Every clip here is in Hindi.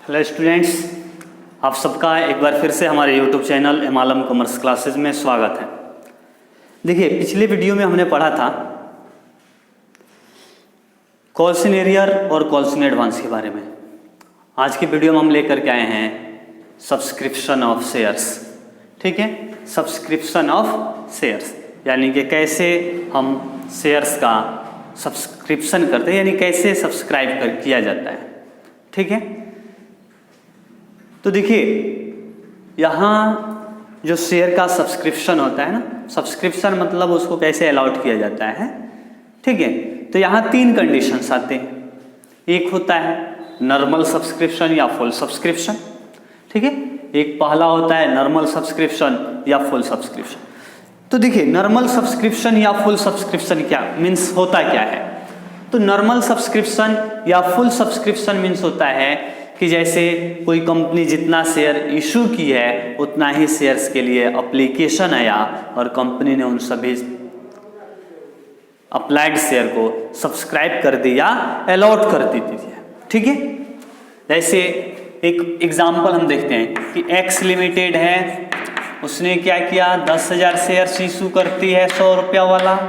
हेलो स्टूडेंट्स, आप सबका एक बार फिर से हमारे यूट्यूब चैनल एमालम कॉमर्स क्लासेस में स्वागत है। देखिए, पिछले वीडियो में हमने पढ़ा था कॉल्स इन एरियर और कॉल्स इन एडवांस के बारे में। आज की वीडियो में हम लेकर के आए हैं सब्सक्रिप्शन ऑफ शेयर्स। ठीक है, सब्सक्रिप्शन ऑफ शेयर्स यानी कि कैसे हम शेयर्स का सब्सक्रिप्शन करते हैं, यानी कैसे सब्सक्राइब किया जाता है। ठीक है, तो देखिए यहाँ जो शेयर का सब्सक्रिप्शन होता है ना, सब्सक्रिप्शन मतलब उसको कैसे अलॉट किया जाता है। ठीक है, तो यहाँ तीन कंडीशंस आते हैं। एक होता है नॉर्मल सब्सक्रिप्शन या फुल सब्सक्रिप्शन। ठीक है, एक पहला होता है नॉर्मल सब्सक्रिप्शन या फुल सब्सक्रिप्शन। तो देखिए, नॉर्मल सब्सक्रिप्शन या फुल सब्सक्रिप्शन क्या मीन्स होता क्या है। तो नॉर्मल सब्सक्रिप्शन या फुल सब्सक्रिप्शन मीन्स होता है कि जैसे कोई कंपनी जितना शेयर इशू की है उतना ही शेयर्स के लिए एप्लीकेशन आया और कंपनी ने उन सभी अप्लाइड शेयर को सब्सक्राइब कर दिया, अलॉट कर दी थी। ठीक है, जैसे एक एग्जांपल हम देखते हैं कि एक्स लिमिटेड है, उसने क्या किया 10,000 शेयर्स इशू करती है 100 रुपया वाला।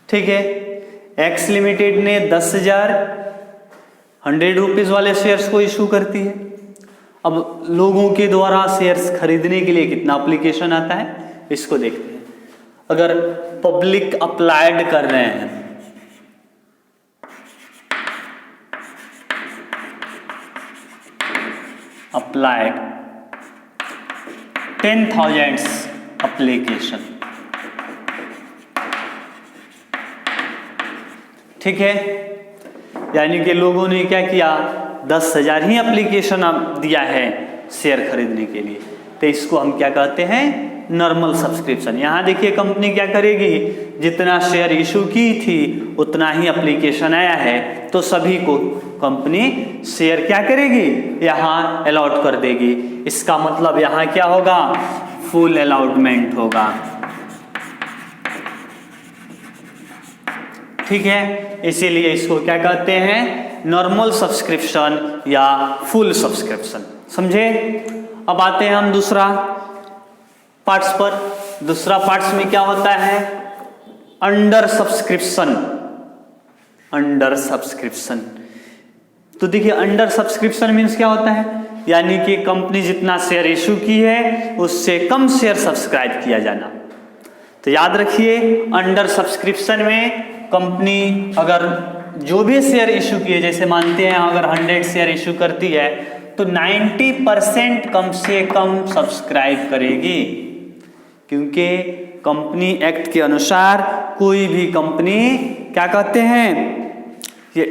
ठीक है, एक्स लिमिटेड ने 10,000 100 रुपीज वाले शेयर्स को इशू करती है। अब लोगों के द्वारा शेयर्स खरीदने के लिए कितना एप्लीकेशन आता है, इसको देखते हैं। अगर पब्लिक अप्लाइड कर रहे हैं, अप्लाइड 10,000 एप्लीकेशन। ठीक है, यानी कि लोगों ने क्या किया 10,000 ही एप्लीकेशन दिया है शेयर खरीदने के लिए, तो इसको हम क्या कहते हैं नॉर्मल सब्सक्रिप्शन। यहाँ देखिए कंपनी क्या करेगी, जितना शेयर इशू की थी उतना ही एप्लीकेशन आया है तो सभी को कंपनी शेयर क्या करेगी यहाँ अलॉट कर देगी। इसका मतलब यहाँ क्या होगा, फुल अलॉटमेंट होगा। ठीक है, इसीलिए इसको क्या कहते हैं नॉर्मल सब्सक्रिप्शन या फुल सब्सक्रिप्शन। समझे। अब आते हैं हम दूसरा पार्ट्स पर। दूसरा पार्ट्स में क्या होता है अंडर सब्सक्रिप्शन। अंडर सब्सक्रिप्शन, तो देखिए अंडर सब्सक्रिप्शन मीन्स क्या होता है, यानी कि कंपनी जितना शेयर इशू की है उससे कम शेयर सब्सक्राइब किया जाना। तो याद रखिए अंडर सब्सक्रिप्शन में कंपनी अगर जो भी शेयर इशू किए, जैसे मानते हैं अगर 100 शेयर इशू करती है तो 90% कम से कम सब्सक्राइब करेगी, क्योंकि कंपनी एक्ट के अनुसार कोई भी कंपनी क्या कहते हैं ये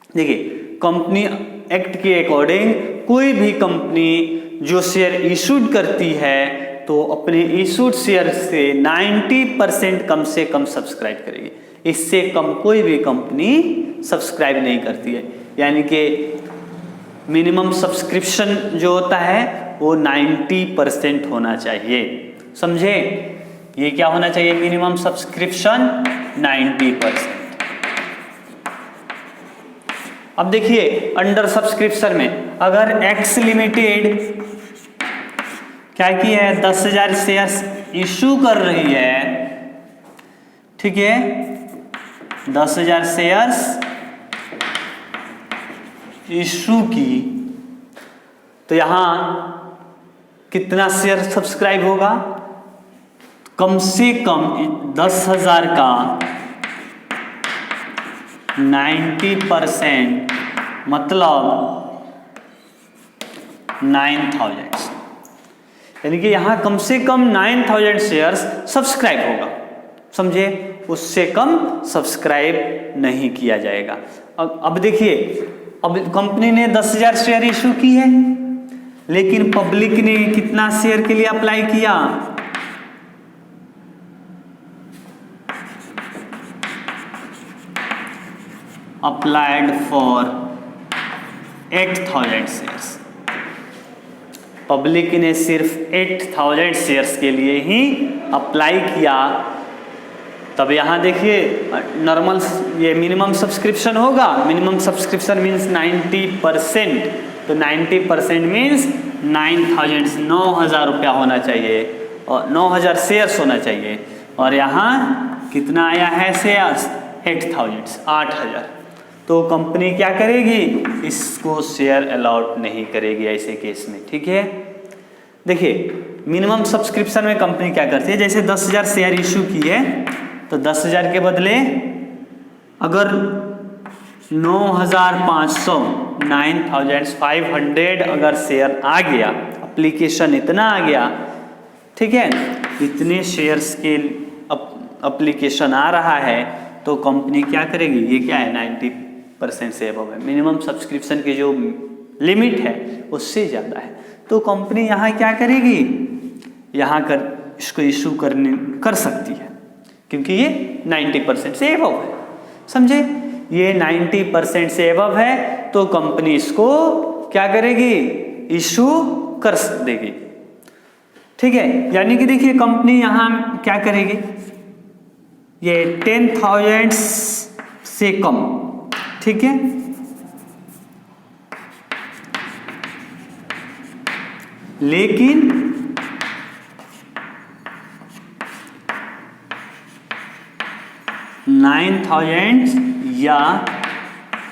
देखिए कंपनी एक्ट के अकॉर्डिंग कोई भी कंपनी जो शेयर इशूड करती है तो अपने इशूड शेयर से 90% कम से कम सब्सक्राइब करेगी। इससे कम कोई भी कंपनी सब्सक्राइब नहीं करती है, यानी कि मिनिमम सब्सक्रिप्शन जो होता है वो 90% होना चाहिए। समझे, ये क्या होना चाहिए मिनिमम सब्सक्रिप्शन 90%। अब देखिए अंडर सब्सक्रिप्शन में अगर एक्स लिमिटेड क्या की है 10,000 शेयर्स इशू कर रही है। ठीक है, 10,000 शेयर्स इशू की, तो यहां कितना शेयर सब्सक्राइब होगा, कम से कम 10,000 का 90% मतलब 9,000, यानी कि यहाँ कम से कम 9,000 शेयर्स सब्सक्राइब होगा। समझे, उससे कम सब्सक्राइब नहीं किया जाएगा। अब देखिए, अब कंपनी ने 10,000 शेयर इशू की है, लेकिन पब्लिक ने कितना शेयर के लिए अप्लाई किया, अप्लाइड फॉर 8,000 शेयर्स। पब्लिक ने सिर्फ 8,000 शेयर्स के लिए ही अप्लाई किया तब यहाँ देखिए नॉर्मल ये मिनिमम सब्सक्रिप्शन होगा, मिनिमम सब्सक्रिप्शन मीन्स 90%, तो 90% मीन्स 9,000 रुपया होना चाहिए और 9,000 शेयर्स होना चाहिए, और यहाँ कितना आया है शेयर्स 8,000। तो कंपनी क्या करेगी, इसको शेयर अलाउड नहीं करेगी ऐसे केस में, ठीक है। देखिए मिनिमम सब्सक्रिप्शन में कंपनी क्या करती है, जैसे 10,000 शेयर इशू की है तो 10,000 के बदले अगर 9,500 9,500 अगर शेयर आ गया, एप्लीकेशन इतना आ गया, ठीक है, इतने शेयर्स के एप्लीकेशन आ रहा है तो कंपनी क्या करेगी, ये क्या है 90% से अबव है, मिनिमम सब्सक्रिप्शन की जो लिमिट है उससे ज़्यादा है, तो कंपनी यहाँ क्या करेगी, यहाँ इसको इशू कर सकती है क्योंकि ये 90% से अबव है, समझे, ये 90% से अबव है तो कंपनी इसको क्या करेगी, इशू कर देगी, ठीक है। यानी कि देखिए कंपनी यहाँ क्या करेगी, ये 10,000 से कम, ठीक है, लेकिन 9,000 या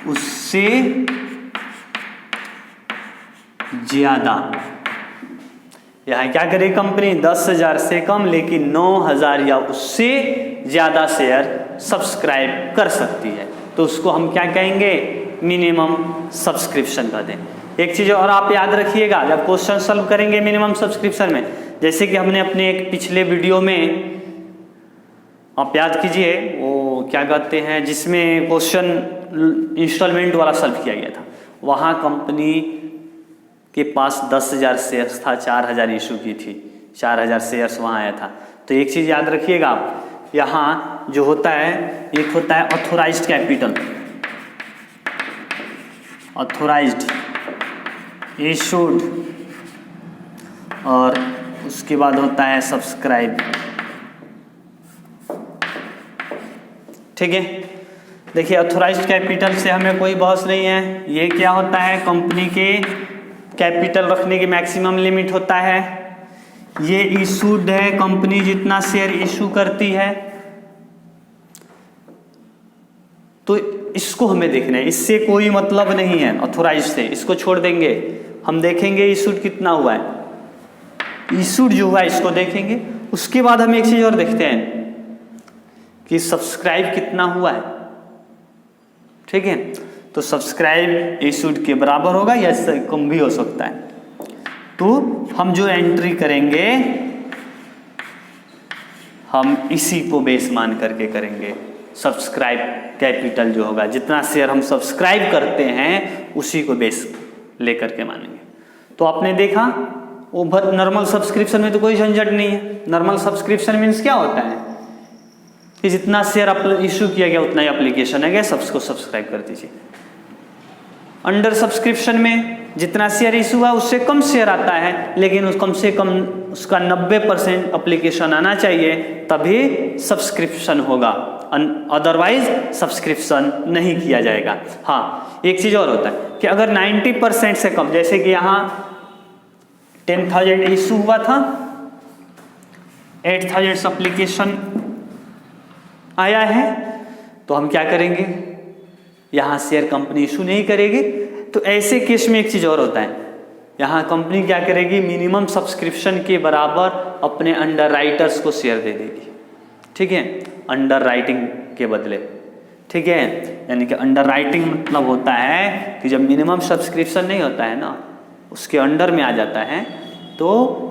उससे ज्यादा, यहाँ क्या करे कंपनी 10,000 से कम लेकिन 9,000 या उससे ज्यादा शेयर सब्सक्राइब कर सकती है, तो उसको हम क्या कहेंगे, मिनिमम सब्सक्रिप्शन कर दें। एक चीज़ और आप याद रखिएगा जब क्वेश्चन सॉल्व करेंगे मिनिमम सब्सक्रिप्शन में, जैसे कि हमने अपने एक पिछले वीडियो में, आप याद कीजिए वो क्या कहते हैं जिसमें क्वेश्चन इंस्टॉलमेंट वाला सॉल्व किया गया था, वहाँ कंपनी के पास 10,000 शेयर्स था, 4,000 इशू की थी, 4,000 शेयर्स वहाँ आया था। तो एक चीज़ याद रखिएगा आप, यहाँ जो होता है एक होता है ऑथोराइज्ड कैपिटल, ऑथोराइज्ड, इशूड, और उसके बाद होता है सब्सक्राइब, ठीक है। देखिए ऑथोराइज्ड कैपिटल से हमें कोई बहस नहीं है, ये क्या होता है, कंपनी के कैपिटल रखने की मैक्सिमम लिमिट होता है, ये इशूड है, कंपनी जितना शेयर इशू करती है, तो इसको हमें देखना है, इससे कोई मतलब नहीं है ऑथोराइज से, इसको छोड़ देंगे, हम देखेंगे इशूड कितना हुआ है, इशूड जो हुआ है इसको देखेंगे, उसके बाद हम एक चीज और देखते हैं कि सब्सक्राइब कितना हुआ है, ठीक है। तो सब्सक्राइब इशूड के बराबर होगा या इससे कम भी हो सकता है, तो हम जो एंट्री करेंगे हम इसी को बेस मान करके करेंगे, सब्सक्राइब कैपिटल जो होगा, जितना शेयर हम सब्सक्राइब करते हैं उसी को बेस लेकर के मानेंगे। तो आपने देखा वो नॉर्मल सब्सक्रिप्शन में तो कोई झंझट नहीं है, नॉर्मल सब्सक्रिप्शन मीन्स क्या होता है कि जितना शेयर इशू किया गया उतना ही एप्लीकेशन है, सबको सब्सक्राइब कर दीजिए। अंडर सब्सक्रिप्शन में जितना शेयर इशू हुआ उससे कम शेयर आता है, लेकिन कम से कम उसका 90% एप्लीकेशन आना चाहिए तभी सब्सक्रिप्शन होगा, अदरवाइज सब्सक्रिप्शन नहीं किया जाएगा। हाँ एक चीज़ और होता है कि अगर 90% से कम, जैसे कि यहाँ 10,000 इशू हुआ था, 8,000 एप्लीकेशन आया है, तो हम क्या करेंगे, यहाँ शेयर कंपनी इशू नहीं करेगी। तो ऐसे केस में एक चीज़ और होता है, यहाँ कंपनी क्या करेगी, मिनिमम सब्सक्रिप्शन के बराबर अपने अंडर राइटर्स को शेयर दे देगी, ठीक है, अंडर राइटिंग के बदले, ठीक है। यानी कि अंडर राइटिंग मतलब होता है कि जब मिनिमम सब्सक्रिप्शन नहीं होता है ना, उसके अंडर में आ जाता है, तो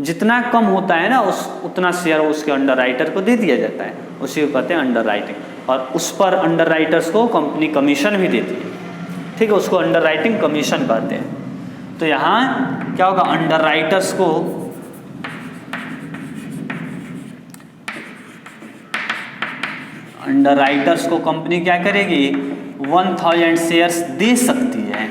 जितना कम होता है ना उतना शेयर उसके अंडर राइटर को दे दिया जाता है, उसी को कहते हैं अंडर राइटिंग, और उस पर अंडर राइटर्स को कंपनी कमीशन भी देती है, ठीक है, उसको अंडर राइटिंग कमीशन कहते हैं। तो यहाँ क्या होगा, अंडर राइटर्स को कंपनी क्या करेगी, 1,000 शेयर्स दे सकती है,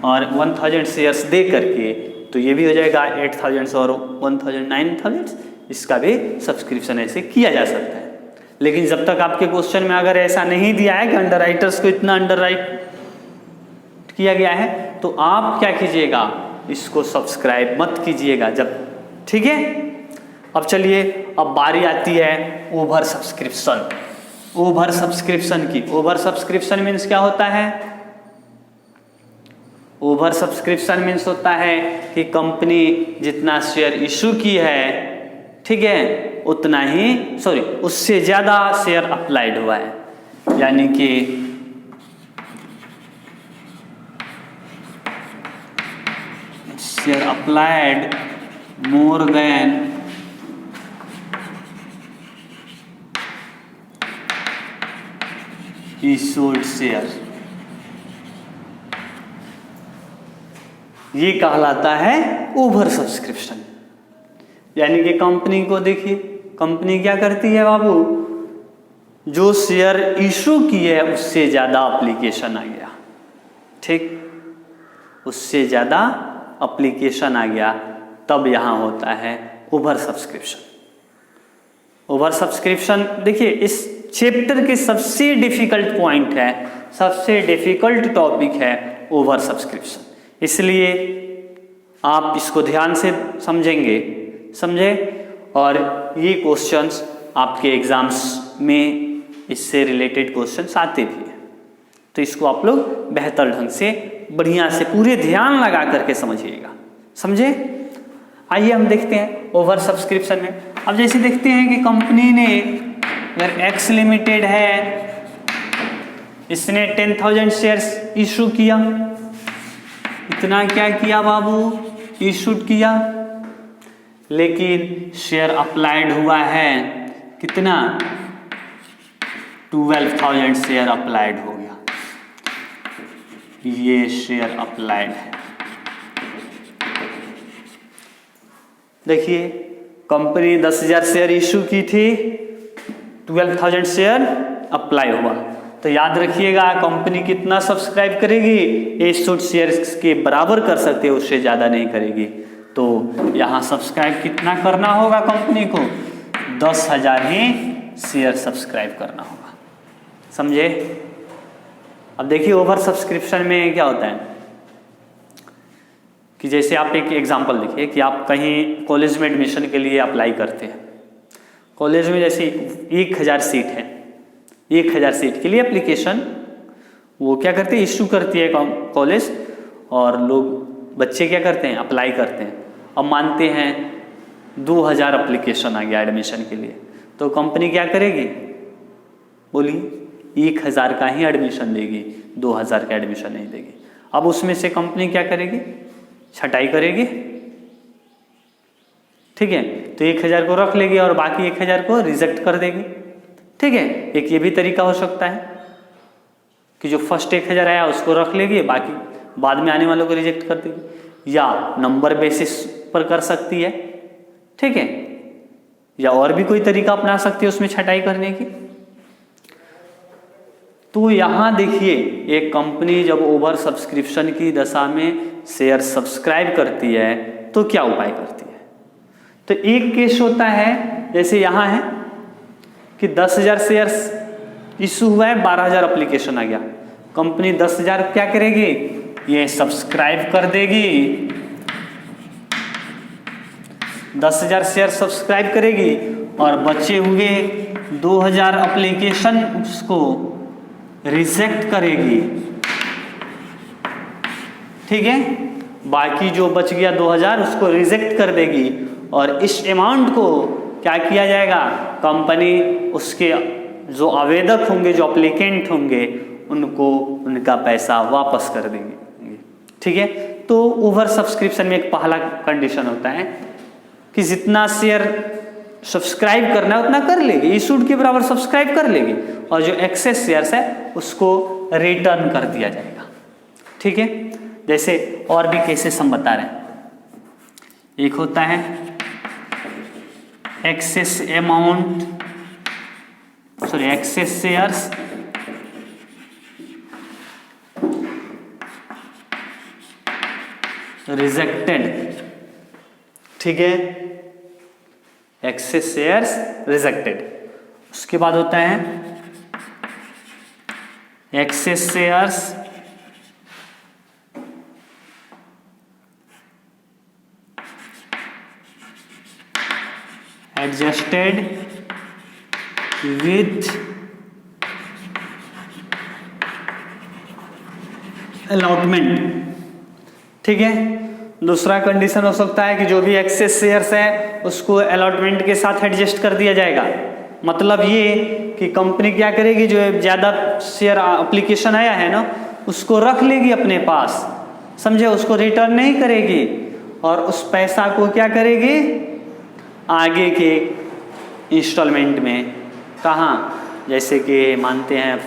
और 1,000 शेयर्स दे करके तो ये भी हो जाएगा 8,000 और 1,000 9,000, इसका भी सब्सक्रिप्शन ऐसे किया जा सकता है। लेकिन जब तक आपके क्वेश्चन में अगर ऐसा नहीं दिया है कि अंडरराइटर्स को इतना अंडरराइट किया गया है, तो आप क्या कीजिएगा, इसको सब्सक्राइब मत कीजिएगा जब, ठीक है। अब चलिए, अब बारी आती है ओवर सब्सक्रिप्शन। ओवर सब्सक्रिप्शन की। ओवर सब्सक्रिप्शन मीन्स क्या होता है? ओवर सब्सक्रिप्शन मीन्स होता है कि कंपनी जितना शेयर इशू की है, ठीक है, उतना ही उससे ज्यादा शेयर अप्लाइड हुआ है, यानी कि share applied more than issued share, ये कहलाता है ओवर सब्सक्रिप्शन। यानी कि कंपनी को देखिए, कंपनी क्या करती है बाबू, जो शेयर इशू की है उससे ज्यादा एप्लीकेशन आ गया, ठीक, उससे ज्यादा एप्लीकेशन आ गया, तब यहां होता है ओवर सब्सक्रिप्शन। ओवर सब्सक्रिप्शन देखिए इस चैप्टर के सबसे डिफिकल्ट पॉइंट है, सबसे डिफिकल्ट टॉपिक है ओवर सब्सक्रिप्शन, इसलिए आप इसको ध्यान से समझेंगे, समझे, और ये क्वेश्चंस आपके एग्जाम्स में इससे रिलेटेड क्वेश्चंस आते भी हैं, तो इसको आप लोग बेहतर ढंग से बढ़िया से पूरे ध्यान लगा करके समझिएगा, समझे। आइए हम देखते हैं ओवर सब्सक्रिप्शन में। अब जैसे देखते हैं कि कंपनी ने, अगर एक्स लिमिटेड है, इसने 10,000 शेयर्स इशू किया, इतना क्या किया बाबू, इशूड किया, लेकिन शेयर अप्लाइड हुआ है कितना, 12,000 शेयर अप्लाइड हो गया, ये शेयर अप्लाइड है। देखिए कंपनी 10,000 शेयर इशू की थी, 12,000 शेयर अप्लाई हुआ, तो याद रखिएगा कंपनी कितना सब्सक्राइब करेगी, इशूड शेयर्स के बराबर कर सकते हैं, उससे ज़्यादा नहीं करेगी। तो यहाँ सब्सक्राइब कितना करना होगा कंपनी को, 10,000 ही शेयर सब्सक्राइब करना होगा, समझे। अब देखिए ओवर सब्सक्रिप्शन में क्या होता है कि जैसे आप एक एग्जांपल देखिए कि आप कहीं कॉलेज में एडमिशन के लिए अप्लाई करते हैं, कॉलेज में जैसे 1,000 सीट है, 1,000 सीट के लिए एप्लीकेशन वो क्या करते हैं, इशू करती है कॉलेज, और लोग बच्चे क्या करते हैं, अप्लाई करते हैं। अब मानते हैं 2,000 एप्लीकेशन आ गया एडमिशन के लिए, तो कंपनी क्या करेगी, बोलिए 1,000 का ही एडमिशन देगी, 2,000 का एडमिशन नहीं देगी। अब उसमें से कंपनी क्या करेगी, छटाई करेगी, ठीक है, तो 1,000 को रख लेगी और बाकी 1,000 को रिजेक्ट कर देगी, ठीक है। एक ये भी तरीका हो सकता है कि जो फर्स्ट 1,000 आया उसको रख लेगी, बाकी बाद में आने वालों को रिजेक्ट कर देगी, या नंबर बेसिस पर कर सकती है, ठीक है, या और भी कोई तरीका अपना सकती है उसमें छटाई करने की। तो यहां देखिए एक कंपनी जब ओवर सब्सक्रिप्शन की दशा में शेयर सब्सक्राइब करती है तो क्या उपाय करती है। तो एक केस होता है जैसे यहां है कि 10,000 शेयर्स इशू हुआ है, 12,000 एप्लीकेशन आ गया, कंपनी 10,000 क्या करेगी, ये सब्सक्राइब कर देगी, 10,000 शेयर सब्सक्राइब करेगी, और बचे हुए 2,000 एप्लीकेशन उसको रिजेक्ट करेगी, ठीक है, बाकी जो बच गया 2,000 उसको रिजेक्ट कर देगी, और इस अमाउंट को क्या किया जाएगा, कंपनी उसके जो आवेदक होंगे, जो एप्लीकेंट होंगे, उनको उनका पैसा वापस कर देंगे, ठीक है। तो ओवर सब्सक्रिप्शन में एक पहला कंडीशन होता है कि जितना शेयर सब्सक्राइब करना है उतना कर लेगी, इशूड के बराबर सब्सक्राइब कर लेगी, और जो एक्सेस शेयर्स है उसको रिटर्न कर दिया जाएगा, ठीक है। जैसे और भी केसेस हम बता रहे हैं, एक होता है एक्सेस शेयर्स रिजेक्टेड, ठीक है, एक्सेस शेयर्स रिजेक्टेड, उसके बाद होता है excess shares adjusted with allotment. ठीक है, दूसरा कंडीशन हो सकता है कि जो भी एक्सेस शेयर्स है उसको अलॉटमेंट के साथ एडजस्ट कर दिया जाएगा। मतलब ये कि कंपनी क्या करेगी, जो ज़्यादा शेयर एप्लीकेशन आया है ना उसको रख लेगी अपने पास, समझे, उसको रिटर्न नहीं करेगी और उस पैसा को क्या करेगी आगे के इंस्टॉलमेंट में, कहाँ, जैसे कि मानते हैं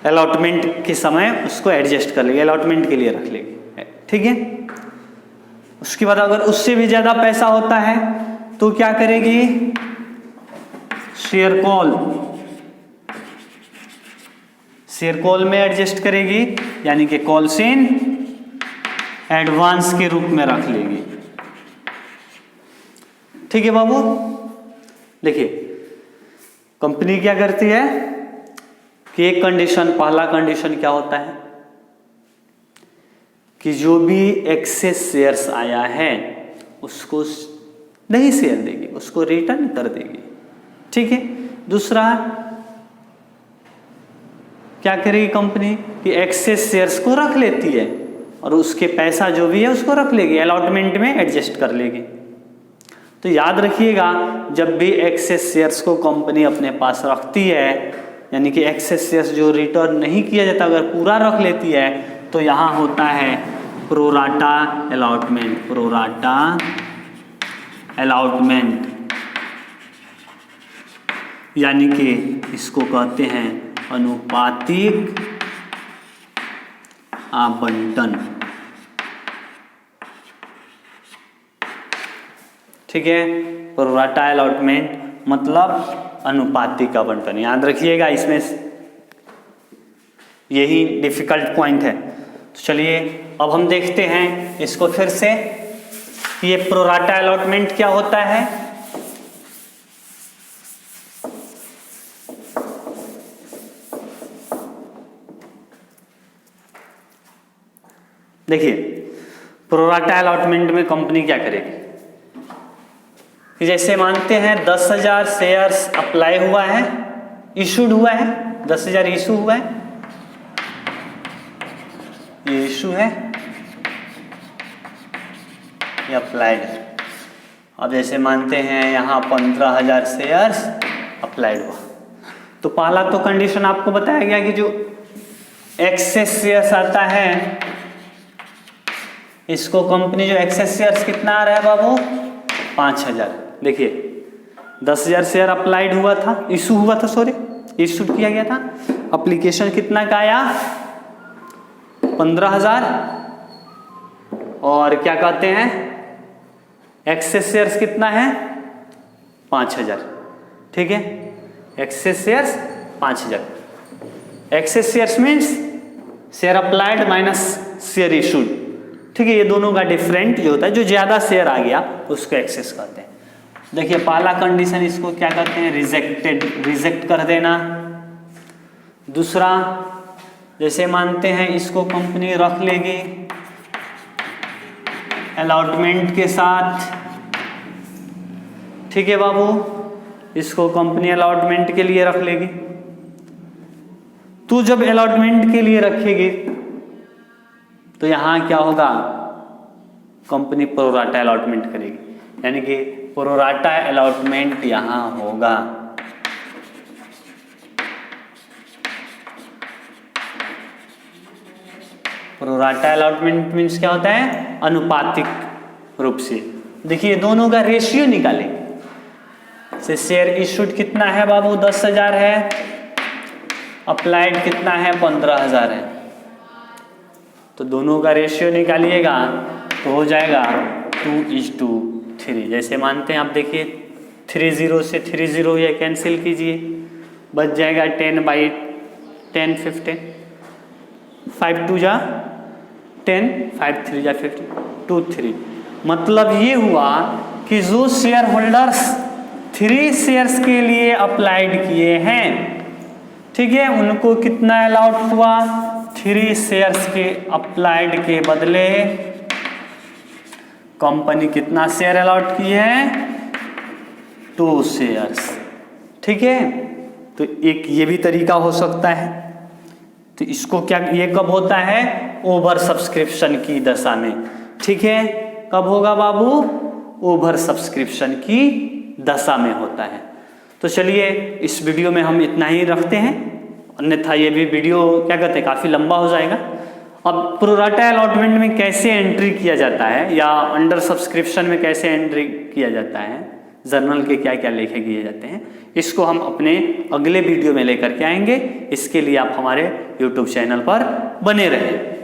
अलॉटमेंट के समय उसको एडजस्ट कर लेगी, अलॉटमेंट के लिए रख लेगी। ठीक है, उसके बाद अगर उससे भी ज़्यादा पैसा होता है तो क्या करेगी, शेयर कॉल में एडजस्ट करेगी, यानी कि कॉल्स इन एडवांस के रूप में रख लेगी। ठीक है बाबू, देखिए कंपनी क्या करती है कि एक कंडीशन, पहला कंडीशन क्या होता है कि जो भी एक्सेस शेयर्स आया है उसको नहीं शेयर देगी, उसको रिटर्न कर देगी। ठीक है, दूसरा क्या करेगी कंपनी कि एक्सेस शेयर्स को रख लेती है और उसके पैसा जो भी है उसको रख लेगी, अलॉटमेंट में एडजस्ट कर लेगी। तो याद रखिएगा, जब भी एक्सेस शेयर्स को कंपनी अपने पास रखती है, यानी कि एक्सेस शेयर्स जो रिटर्न नहीं किया जाता अगर पूरा रख लेती है तो यहाँ होता है प्रोराटा अलॉटमेंट। प्रोराटा अलॉटमेंट यानी कि इसको कहते हैं अनुपातिक आवंटन। ठीक है, प्रोराटा अलॉटमेंट मतलब अनुपातिक आवंटन। याद रखिएगा, इसमें यही डिफिकल्ट पॉइंट है। तो चलिए अब हम देखते हैं इसको फिर से कि ये प्रोराटा अलॉटमेंट क्या होता है। देखिए प्रोराटा अलॉटमेंट में कंपनी क्या करेगी कि जैसे मानते हैं 10,000 शेयर्स अप्लाई हुआ है, इशूड हुआ है, 10,000 इशू हुआ है, ये इशू है, ये अप्लाइड है। अब जैसे मानते हैं यहाँ 15,000 शेयर्स अप्लाइड हुआ, तो पहला तो कंडीशन आपको बताया गया कि जो एक्सेस शेयर्स आता है इसको कंपनी जो एक्सेस शेयर्स कितना आ रहा है बाबू 5,000। देखिए 10,000 शेयर अप्लाइड हुआ था, इशू हुआ था, सॉरी इशू किया गया था, एप्लीकेशन कितना का आया 15,000 और क्या कहते हैं एक्सेस शेयर्स कितना है 5,000। ठीक है, excess shares 5,000। Excess shares means share applied minus share issued. ठीक है, ये दोनों का डिफरेंट जो होता है, जो ज्यादा शेयर आ गया उसको एक्सेस कहते हैं। देखिए पहला कंडीशन इसको क्या कहते हैं रिजेक्टेड, रिजेक्ट कर देना। दूसरा जैसे मानते हैं इसको कंपनी रख लेगी अलॉटमेंट के साथ। ठीक है बाबू, इसको कंपनी अलॉटमेंट के लिए रख लेगी। तू जब अलॉटमेंट के लिए रखेगी तो यहां क्या होगा कंपनी प्रोराटा अलॉटमेंट करेगी, यानी कि प्रोराटा अलॉटमेंट यहां होगा। प्रोराटा अलॉटमेंट मीन्स क्या होता है अनुपातिक रूप से। देखिए दोनों का रेशियो निकालेंगे। से शेयर इशूड कितना है बाबू 10,000 है, अप्लाइड कितना है 15,000 है, तो दोनों का रेशियो निकालिएगा तो हो जाएगा 2:3। जैसे मानते हैं आप, देखिए 30 से 30 ये कैंसिल कीजिए, बच जाएगा 10/10 15, 5 2 जा 10, 5 3 जा 15, 2 3। मतलब ये हुआ कि जो शेयर होल्डर्स 3 शेयर्स के लिए अप्लाइड किए हैं, ठीक है, उनको कितना अलाउड हुआ, 3 शेयर्स के अप्लाइड के बदले कंपनी कितना शेयर अलाउड की है, 2 शेयर्स, ठीक है। तो एक ये भी तरीका हो सकता है। तो इसको क्या, ये कब होता है, ओवर सब्सक्रिप्शन की दशा में, ठीक है। कब होगा बाबू, ओवर सब्सक्रिप्शन की दशा में होता है। तो चलिए इस वीडियो में हम इतना ही रखते हैं, अन्यथा ये भी वीडियो क्या कहते हैं काफ़ी लंबा हो जाएगा। अब प्रोराटा अलॉटमेंट में कैसे एंट्री किया जाता है या अंडर सब्सक्रिप्शन में कैसे एंट्री किया जाता है, जर्नल के क्या क्या लेखे किए जाते हैं, इसको हम अपने अगले वीडियो में लेकर के आएंगे। इसके लिए आप हमारे YouTube चैनल पर बने रहें।